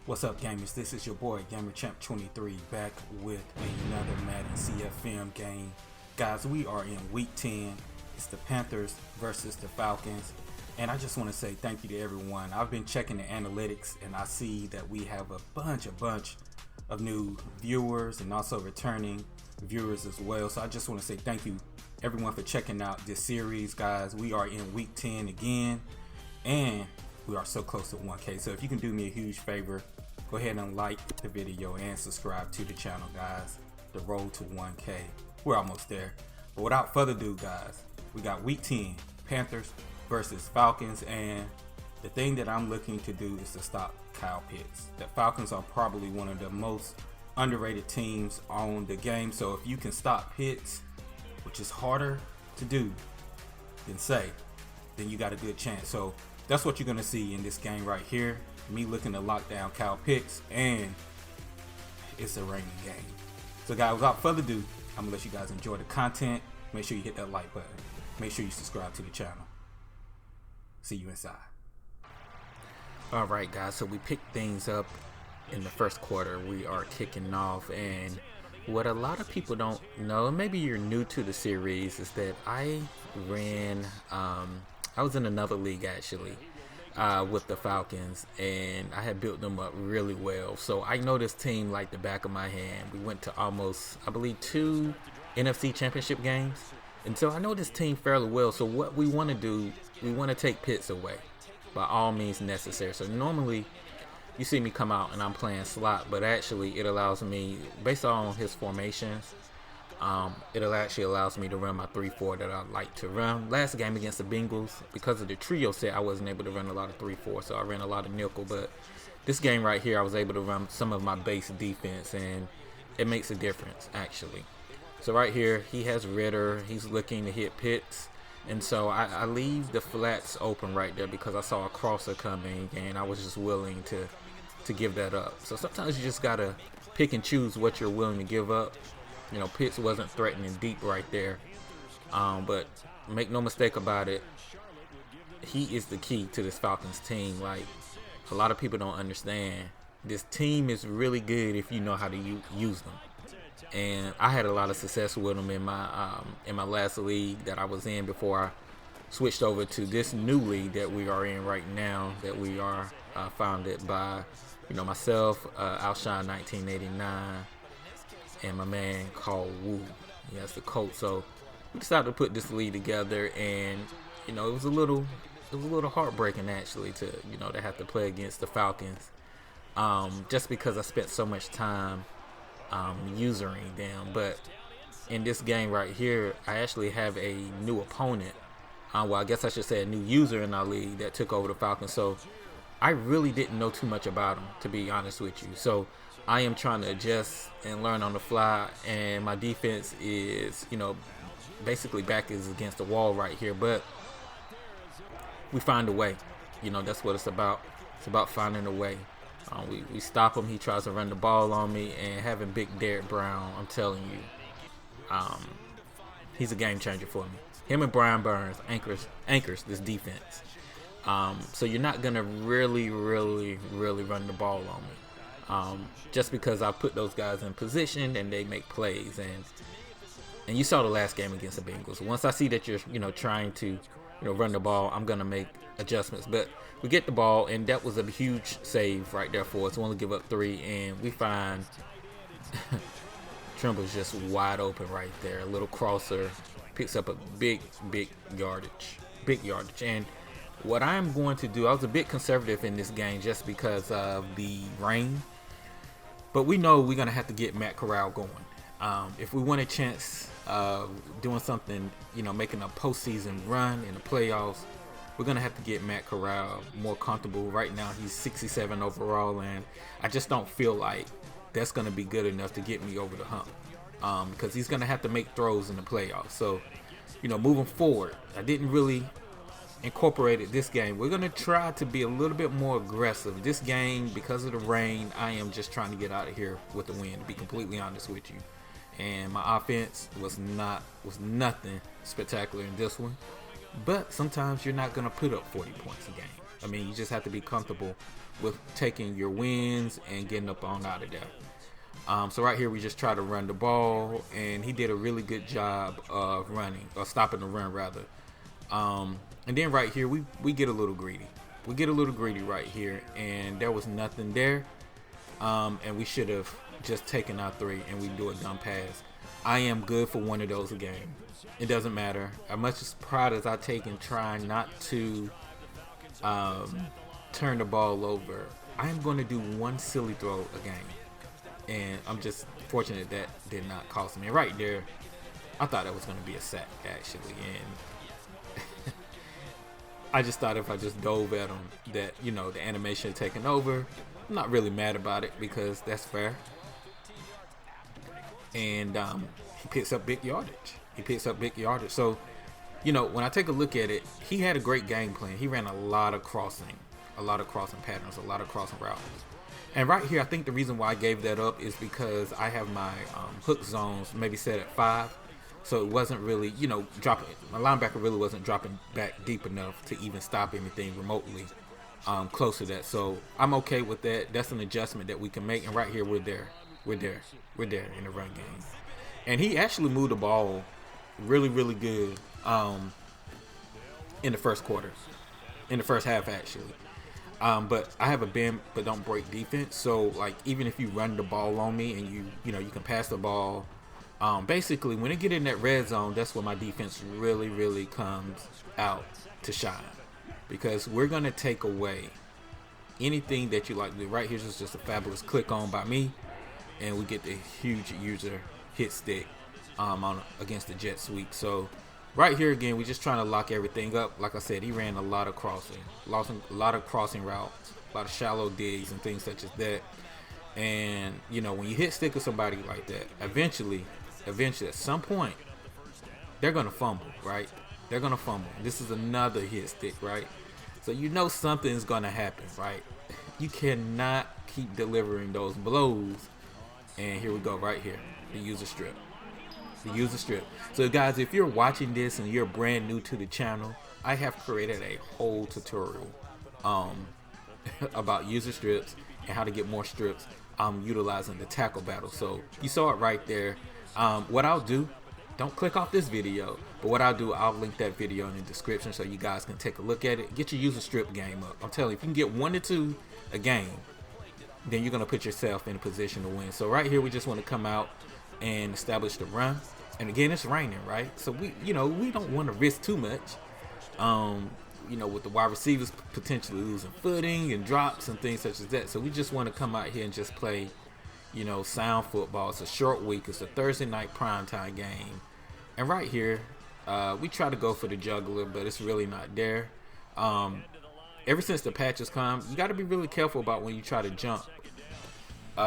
What's up, gamers? This is your boy GamerChamp23 back with another Madden CFM game. Guys, we are in week 10. It's the Panthers versus the Falcons, and I just want to say thank you to everyone. I've been checking the analytics and I see that we have a bunch of new viewers and also returning viewers as well. So I just want to say thank you everyone for checking out this series. Guys, we are in week 10 again, and we are so close to 1K. So if you can do me a huge favor, go ahead and like the video and subscribe to the channel, guys. The road to 1K. We're almost there. But without further ado, guys, we got week 10, Panthers versus Falcons, and the thing that I'm looking to do is to stop Kyle Pitts. The Falcons are probably one of the most underrated teams on the game. So if you can stop Pitts, which is harder to do than say, then you got a good chance. So that's what you're going to see in this game right here. Me looking to lock down Kyle Pitts, and it's a raining game. So guys, without further ado, I'm going to let you guys enjoy the content. Make sure you hit that like button. Make sure you subscribe to the channel. See you inside. Alright guys, so we picked things up in the first quarter. We are kicking off, and what a lot of people don't know, and maybe you're new to the series, is that I was in another league actually with the Falcons, and I had built them up really well. So I know this team like the back of my hand. We went to almost, I believe, 2 NFC championship games, and so I know this team fairly well. So what we want to do, we want to take Pitts away by all means necessary. So normally you see me come out and I'm playing slot, but actually it allows me, based on his formations, it actually allows me to run my 3-4 that I like to run. Last game against the Bengals, because of the trio set, I wasn't able to run a lot of 3-4, so I ran a lot of nickel. But this game right here, I was able to run some of my base defense, and it makes a difference actually. So right here, he has Ritter. He's looking to hit Pitts, and so I leave the flats open right there because I saw a crosser coming, and I was just willing to give that up. So sometimes you just gotta pick and choose what you're willing to give up. You know, Pitts wasn't threatening deep right there, but make no mistake about it, he is the key to this Falcons team. Like, a lot of people don't understand, this team is really good if you know how to use them. And I had a lot of success with them in my last league that I was in before I switched over to this new league that we are in right now, that we are founded by, myself, Alshon 1989, and my man called Wu. He has the coach. So we decided to put this league together, and it was a little heartbreaking actually to have to play against the Falcons, just because I spent so much time usering them. But in this game right here, I actually have a new opponent. Well, I guess I should say a new user in our league that took over the Falcons. So I really didn't know too much about him, to be honest with you. So I am trying to adjust and learn on the fly, and my defense is, basically back is against the wall right here. But we find a way. That's what it's about. It's about finding a way. We stop him. He tries to run the ball on me, and having big Derek Brown, I'm telling you, he's a game changer for me. Him and Brian Burns anchors this defense. So you're not gonna really run the ball on me, just because I put those guys in position and they make plays. And you saw the last game against the Bengals. Once I see that you're trying to run the ball, I'm gonna make adjustments. But we get the ball, and that was a huge save right there for us. We only give up 3, and we find Trimble's just wide open right there. A little crosser, picks up a big yardage. And what I'm going to do, I was a bit conservative in this game just because of the rain, but we know we're gonna have to get Matt Corral going if we want a chance of doing something, making a postseason run in the playoffs. We're gonna have to get Matt Corral more comfortable. Right now he's 67 overall, and I just don't feel like that's gonna be good enough to get me over the hump, because he's gonna have to make throws in the playoffs. So moving forward, I didn't really incorporate it this game. We're gonna try to be a little bit more aggressive this game. Because of the rain, I am just trying to get out of here with the win, to be completely honest with you. And my offense was nothing spectacular in this one. But sometimes you're not going to put up 40 points a game. I mean, you just have to be comfortable with taking your wins and getting up on out of there. So right here, we just try to run the ball, and he did a really good job of running, or stopping the run rather. And then right here, we get a little greedy. We get a little greedy right here, and there was nothing there. And we should have just taken our 3, and we do a dumb pass. I am good for one of those a game. It doesn't matter. As much as pride as I take in trying not to turn the ball over, I am going to do one silly throw a game. And I'm just fortunate that did not cost me. Right there, I thought that was going to be a sack, actually. And I just thought if I just dove at him that, you know, the animation had taken over. I'm not really mad about it because that's fair. And he picks up big yardage. So, you know, when I take a look at it, he had a great game plan. He ran a lot of crossing patterns, a lot of crossing routes. And right here, I think the reason why I gave that up is because I have my hook zones maybe set at 5. So it wasn't really, you know, dropping. My linebacker really wasn't dropping back deep enough to even stop anything remotely close to that. So I'm okay with that. That's an adjustment that we can make. And right here, we're there in the run game. And he actually moved the ball really, really good in the first quarter, in the first half, actually. But I have a bend but don't break defense. So like even if you run the ball on me and you know you can pass the ball, basically when it get in that red zone, that's where my defense really, really comes out to shine, because we're gonna take away anything that you like to do. Right here's just a fabulous click on by me, and we get the huge user hit stick on against the jet sweep. So right here again, we're just trying to lock everything up. Like I said, he ran a lot of crossing routes, a lot of shallow digs and things such as that. And you know, when you hit stick with somebody like that, eventually at some point, they're gonna fumble, right? They're gonna fumble. This is another hit stick, right? So you know something's gonna happen, right? You cannot keep delivering those blows. And here we go, right here, the user strip. So guys, if you're watching this and you're brand new to the channel, I have created a whole tutorial about user strips and how to get more strips utilizing the tackle battle. So you saw it right there. What I'll do, don't click off this video, but what I'll do, I'll link that video in the description so you guys can take a look at it. Get your user strip game up. I'm telling you, if you can get 1 to 2 a game, then you're going to put yourself in a position to win. So right here, we just want to come out and establish the run. And again, it's raining, right? So we don't want to risk too much. You know, with the wide receivers potentially losing footing and drops and things such as that. So we just want to come out here and just play, you know, sound football. It's a short week. It's a Thursday night primetime game. And right here, we try to go for the juggler, but it's really not there. Ever since the patches come, you got to be really careful about when you try to jump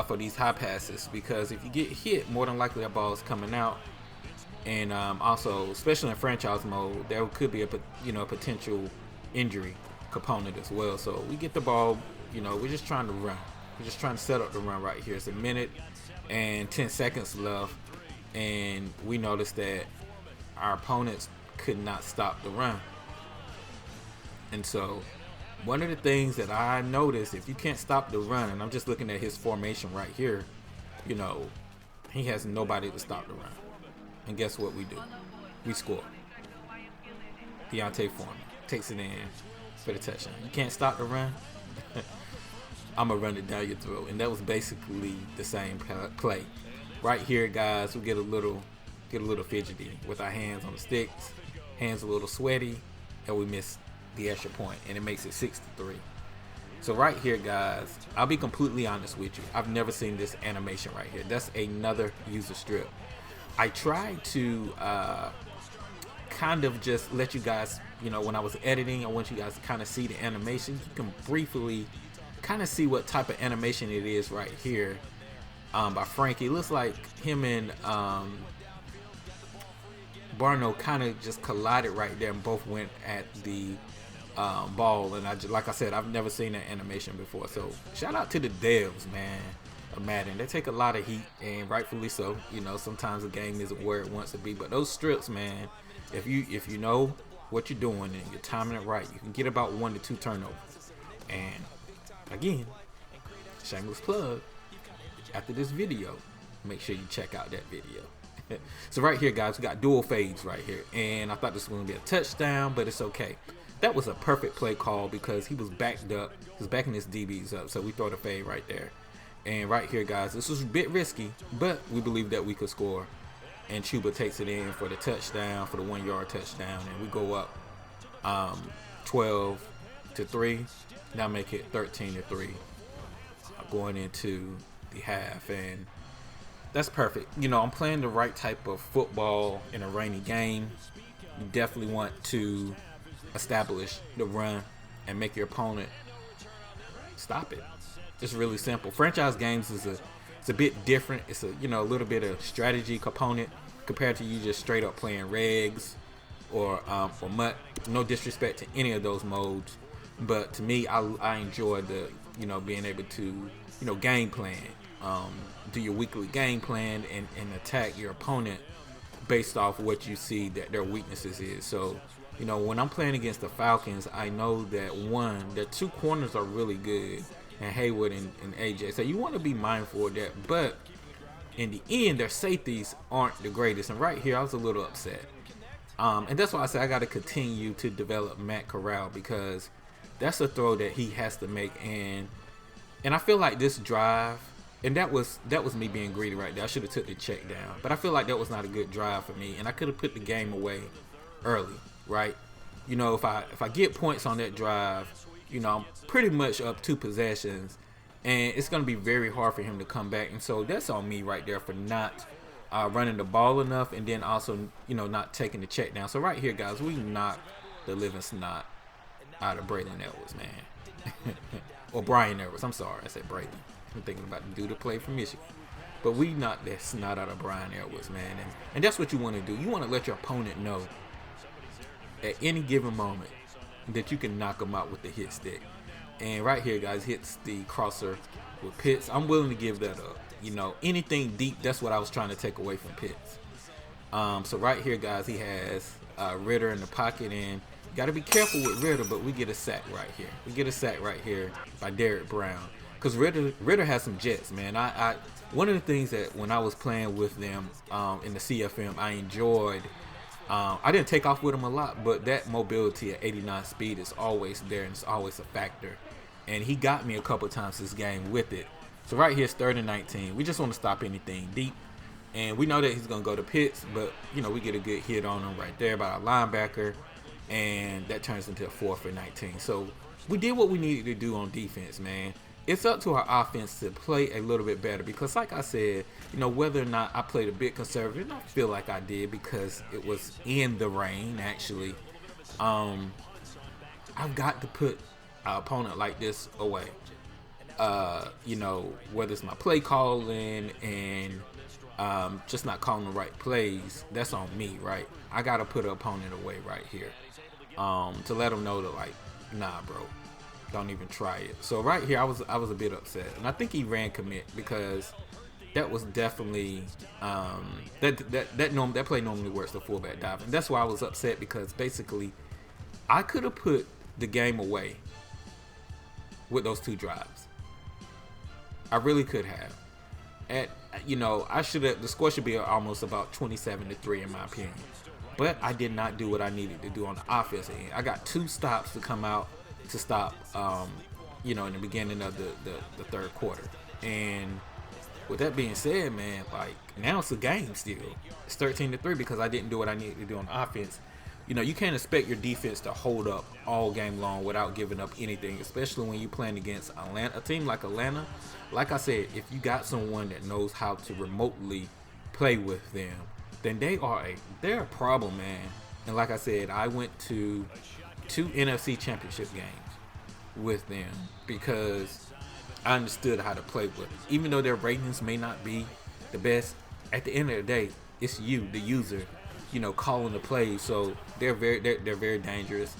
for these high passes, because if you get hit, more than likely that ball is coming out. And also, especially in franchise mode, there could be a potential injury component as well. So we get the ball, you know, we're just trying to run. We're just trying to set up the run right here. It's 1 minute and 10 seconds left, and we noticed that our opponents could not stop the run. And so one of the things that I noticed, if you can't stop the run, and I'm just looking at his formation right here, you know, he has nobody to stop the run. And guess what we do? We score. Deontay Foreman takes it in for the touchdown. You can't stop the run? I'm going to run it down your throat. And that was basically the same play. Right here, guys, we get a little fidgety with our hands on the sticks. Hands a little sweaty. And we miss the extra point. And it makes it 6-3. So right here, guys, I'll be completely honest with you. I've never seen this animation right here. That's another user strip. I tried to kind of just let you guys, you know, when I was editing, I want you guys to kind of see the animation. You can briefly kind of see what type of animation it is right here by Frankie. It looks like him and Barno kind of just collided right there and both went at the ball. And like I said, I've never seen that animation before. So shout out to the devs, man, of Madden. They take a lot of heat, and rightfully so. You know, sometimes the game isn't where it wants to be, but those strips, man, if you know what you're doing and you're timing it right, you can get about 1 to 2 turnovers. And again, shameless plug, after this video, make sure you check out that video. So right here, guys, we got dual fades right here, and I thought this was going to be a touchdown, but it's okay. That was a perfect play call because he was backed up. He was backing his DBs up, so we throw the fade right there. And right here, guys, this was a bit risky, but we believe that we could score. And Chuba takes it in for the touchdown, for the 1 yard touchdown, and we go up 12-3. Now make it 13-3 going into the half, and that's perfect. You know, I'm playing the right type of football in a rainy game. You definitely want to establish the run and make your opponent stop it. It's really simple. Franchise games is it's a bit different. It's a little bit of strategy component compared to you just straight up playing regs or MUT. No disrespect to any of those modes, but to me, I enjoy the being able to game plan. Do your weekly game plan and attack your opponent based off what you see that their weaknesses is. So, when I'm playing against the Falcons, I know that their two corners are really good, and Hayward and AJ. So you want to be mindful of that. But in the end, their safeties aren't the greatest. And right here, I was a little upset. And that's why I say I got to continue to develop Matt Corral, because that's a throw that he has to make. And I feel like this drive, and that was me being greedy right there. I should have took the check down, but I feel like that was not a good drive for me, and I could have put the game away early, right? If I get points on that drive, I'm pretty much up 2 possessions, and it's going to be very hard for him to come back. And so that's on me right there for not running the ball enough, and then also not taking the check down. So right here, guys, we knocked the living snot out of Braylon Edwards, man. Or Brian Edwards. I'm sorry, I said Braylon. I'm thinking about the dude that played for Michigan. But we knocked that snot out of Brian Edwards, man. And that's what you want to do. You want to let your opponent know at any given moment that you can knock them out with the hit stick. And right here, guys, hits the crosser with Pitts. I'm willing to give that up. Anything deep, that's what I was trying to take away from Pitts. So right here, guys, he has Ritter in the pocket, and you got to be careful with Ritter, but we get a sack right here. We get a sack right here by Derrick Brown. Because Ritter has some jets, man. I one of the things that when I was playing with them in the CFM, I enjoyed. I didn't take off with him a lot, but that mobility at 89 speed is always there, and it's always a factor. And he got me a couple times this game with it. So right here, it's 3rd and 19. We just want to stop anything deep. And we know that he's going to go to Pitts, but, we get a good hit on him right there by our linebacker. And that turns into a 4th and 19. So we did what we needed to do on defense, man. It's up to our offense to play a little bit better, because like I said, whether or not I played a bit conservative, and I feel like I did because it was in the rain, actually. I've got to put an opponent like this away. Whether it's my play calling and just not calling the right plays, that's on me, right? I got to put an opponent away right here to let them know that, like, nah, bro. Don't even try it. So right here, I was a bit upset, and I think he ran commit, because that was definitely that play normally works the fullback dive, and that's why I was upset, because basically I could have put the game away with those 2 drives. I really could have. I should have. The score should be almost about 27-3 in my opinion, but I did not do what I needed to do on the offensive end. I got 2 stops to come out to stop, in the beginning of the 3rd quarter. And with that being said, man, like, now it's a game still. It's 13-3 because I didn't do what I needed to do on offense. You can't expect your defense to hold up all game long without giving up anything, especially when you're playing against a team like Atlanta. Like I said, if you got someone that knows how to remotely play with them, then they're a problem, man. And like I said, I went to 2 NFC championship games with them because I understood how to play with them. Even though their ratings may not be the best, at the end of the day, it's you, the user, calling the plays. So they're very dangerous.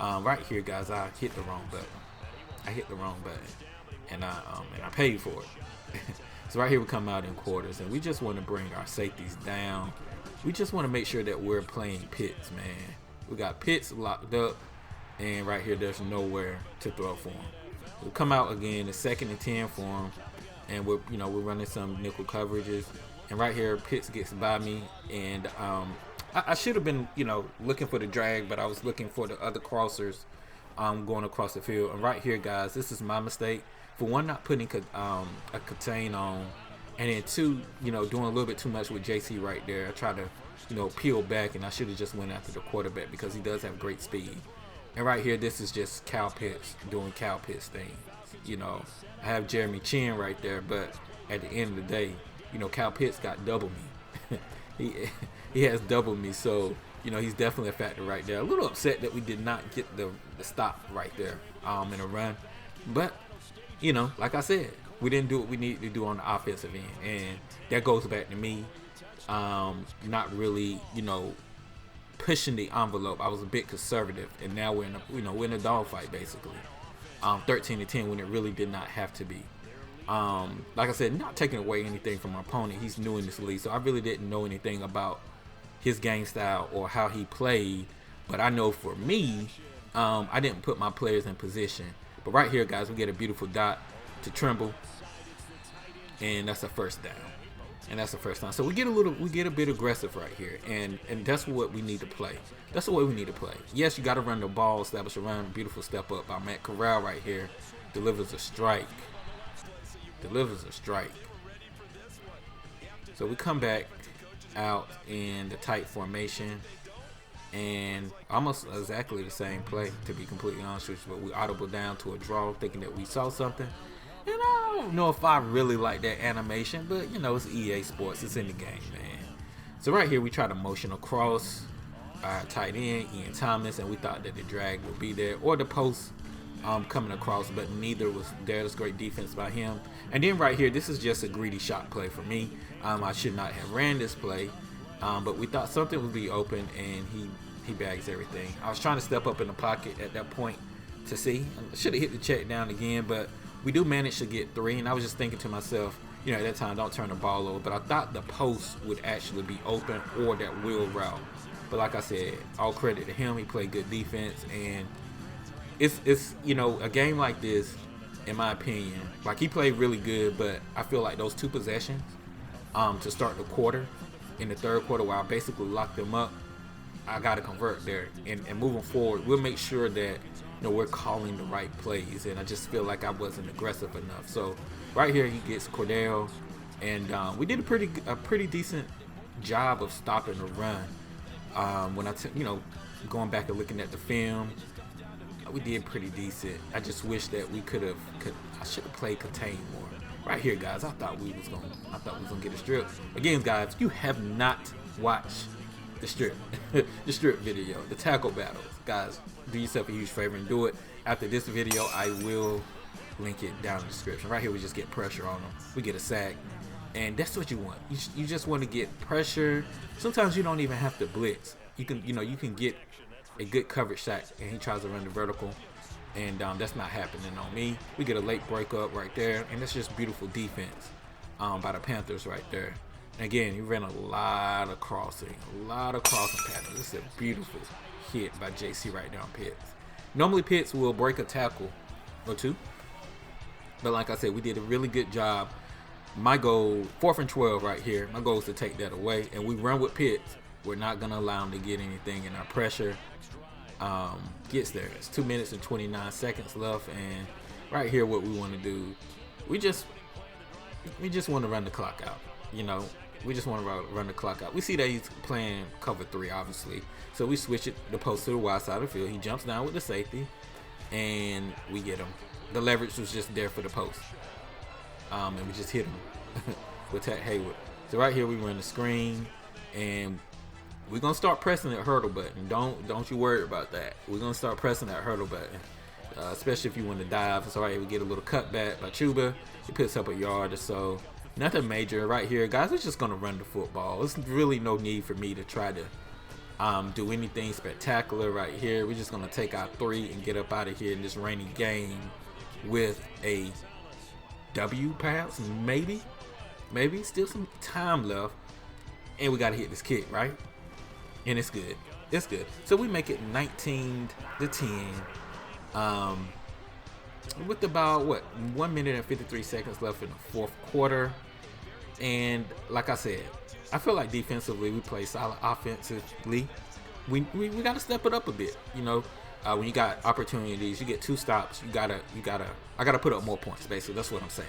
Right here, guys, I hit the wrong button, and I paid for it. So right here we come out in quarters, and we just want to bring our safeties down. We just want to make sure that we're playing Pitts, man. We got Pitts locked up, and right here there's nowhere to throw for him. We come out again, the 2nd and 10 for him, and we're running some nickel coverages, and right here Pitts gets by me, and I should have been looking for the drag, but I was looking for the other crossers going across the field. And right here, guys, this is my mistake. For one, not putting a contain on, and then two, doing a little bit too much with JC right there. I tried to peel back, and I should have just went after the quarterback because he does have great speed. And right here, this is just Kyle Pitts doing Kyle Pitts thing. I have Jeremy Chin right there, but at the end of the day, Kyle Pitts got double me. he has doubled me, so he's definitely a factor right there. A little upset that we did not get the stop right there in a run, but like I said, we didn't do what we needed to do on the offensive end, and that goes back to me not really pushing the envelope. I was a bit conservative, and now we're in a dogfight basically. 13-10 when it really did not have to be. Like I said, not taking away anything from my opponent. He's new in this league, so I really didn't know anything about his game style or how he played. But I know for me, I didn't put my players in position. But right here, guys, we get a beautiful dot to Trimble, and that's a first down. And that's the first time. So we get a bit aggressive right here, and that's what we need to play. That's the way we need to play. Yes, you got to run the ball, establish a run. Beautiful step up by Matt Corral right here. Delivers a strike. So we come back out in the tight formation, and almost exactly the same play, to be completely honest with you. But we audible down to a draw, thinking that we saw something. And I don't know if I really like that animation, but it's EA Sports. It's in the game, man. So right here, we try to motion across our tight end, Ian Thomas, and we thought that the drag would be there or the post coming across, but neither was there. There's great defense by him. And then right here, this is just a greedy shot play for me. I should not have ran this play, but we thought something would be open, and he bags everything. I was trying to step up in the pocket at that point to see. I should have hit the check down again, but we do manage to get 3, and I was just thinking to myself, at that time, don't turn the ball over. But I thought the post would actually be open or that wheel route. But like I said, all credit to him. He played good defense, and it's a game like this, in my opinion, like he played really good, but I feel like those 2 possessions to start the quarter, in the third quarter, where I basically locked them up, I got to convert there. And moving forward, we'll make sure that we're calling the right plays, and I just feel like I wasn't aggressive enough. So right here, he gets Cordell, and we did a pretty decent job of stopping the run. When going back and looking at the film, we did pretty decent. I just wish that I should have played contain more. Right here, guys, I thought we was gonna get a strip. Again, guys, if you have not watched the strip video, the tackle battles, guys, do yourself a huge favor and do it. After this video, I will link it down in the description. Right here, we just get pressure on them. We get a sack, and that's what you want. You just want to get pressure. Sometimes you don't even have to blitz. You can get a good coverage sack, and he tries to run the vertical, and that's not happening on me. We get a late breakup right there, and that's just beautiful defense by the Panthers right there. And again, he ran a lot of crossing patterns. This is a beautiful hit by JC right there on Pitts. Normally Pitts will break a tackle or 2, but like I said, we did a really good job. My goal, 4th and 12 right here, my goal is to take that away, and we run with Pitts. We're not going to allow him to get anything, and our pressure gets there. It's 2 minutes and 29 seconds left, and right here what we want to do, we just want to run the clock out. We just want to run the clock out. We see that he's playing cover 3, obviously, so we switch the post to the wide side of the field. He jumps down with the safety, and we get him. The leverage was just there for the post, and we just hit him with Tat Hayward. So right here we run the screen, and we're gonna start pressing that hurdle button. Don't you worry about that. We're gonna start pressing that hurdle button, especially if you want to dive. So right here we get a little cutback by Chuba. He puts up a yard or so. Nothing major right here, guys. We're just gonna run the football. There's really no need for me to try to do anything spectacular right here. We're just gonna take our 3 and get up out of here in this rainy game with a W, perhaps, maybe still some time left, and we gotta hit this kick, right? And it's good. It's good. So we make it 19-10. With about 1 minute and 53 seconds left in the fourth quarter. And like I said, I feel like defensively we play solid. Offensively, we got to step it up a bit. You know, when you got opportunities, you get 2 stops. I gotta put up more points. Basically, that's what I'm saying.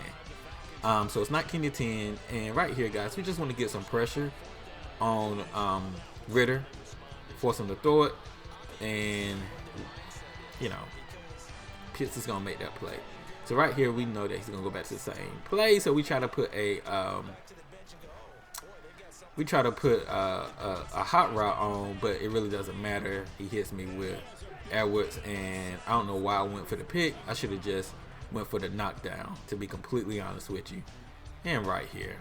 So it's 19-10, and right here, guys, we just want to get some pressure on Ritter, force him to throw it, and you know, Pitts is gonna make that play. So right here, we know that he's gonna go back to the same play. So we try to put a hot route on, but it really doesn't matter. He hits me with Edwards, and I don't know why I went for the pick. I should have just went for the knockdown, to be completely honest with you. And right here,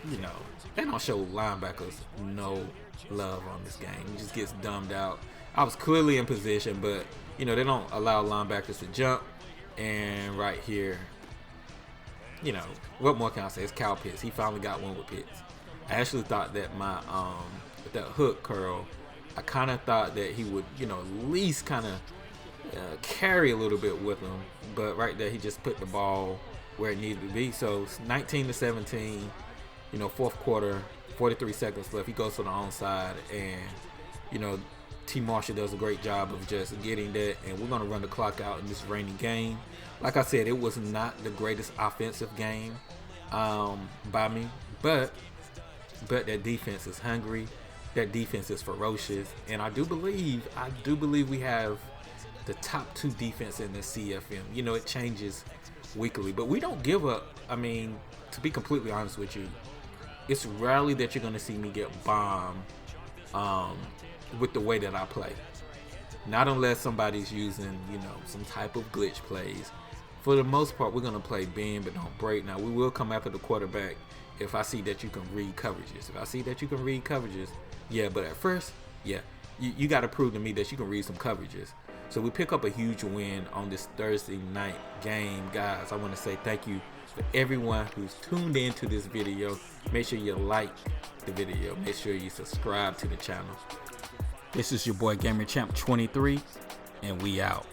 you know, they don't show linebackers no love on this game. He just gets dumbed out. I was clearly in position, but you know, they don't allow linebackers to jump. And right here, you know, what more can I say? It's Kyle Pitts. He finally got one with Pitts. I actually thought that my with that hook curl, I kind of thought that he would, you know, at least kind of carry a little bit with him. But right there, he just put the ball where it needed to be. So it's 19-17. You know, fourth quarter, 43 seconds left. He goes to the onside, and you know, T. Marshall does a great job of just getting that, and we're going to run the clock out in this rainy game. Like I said, it was not the greatest offensive game by me, but that defense is hungry. That defense is ferocious, and I do believe we have the top 2 defense in the CFM. You know, it changes weekly, but we don't give up. I mean, to be completely honest with you, it's rarely that you're going to see me get bombed with the way that I play. Not unless somebody's using, you know, some type of glitch plays. For the most part, we're going to play bend but don't break. Now, we will come after the quarterback if I see that you can read coverages. Yeah, but at first, yeah, you got to prove to me that you can read some coverages. So we pick up a huge win on this Thursday night game. Guys, I want to say thank you for everyone who's tuned into this video. Make sure you like the video. Make sure you subscribe to the channel. This is your boy Gamer Champ 23, and we out.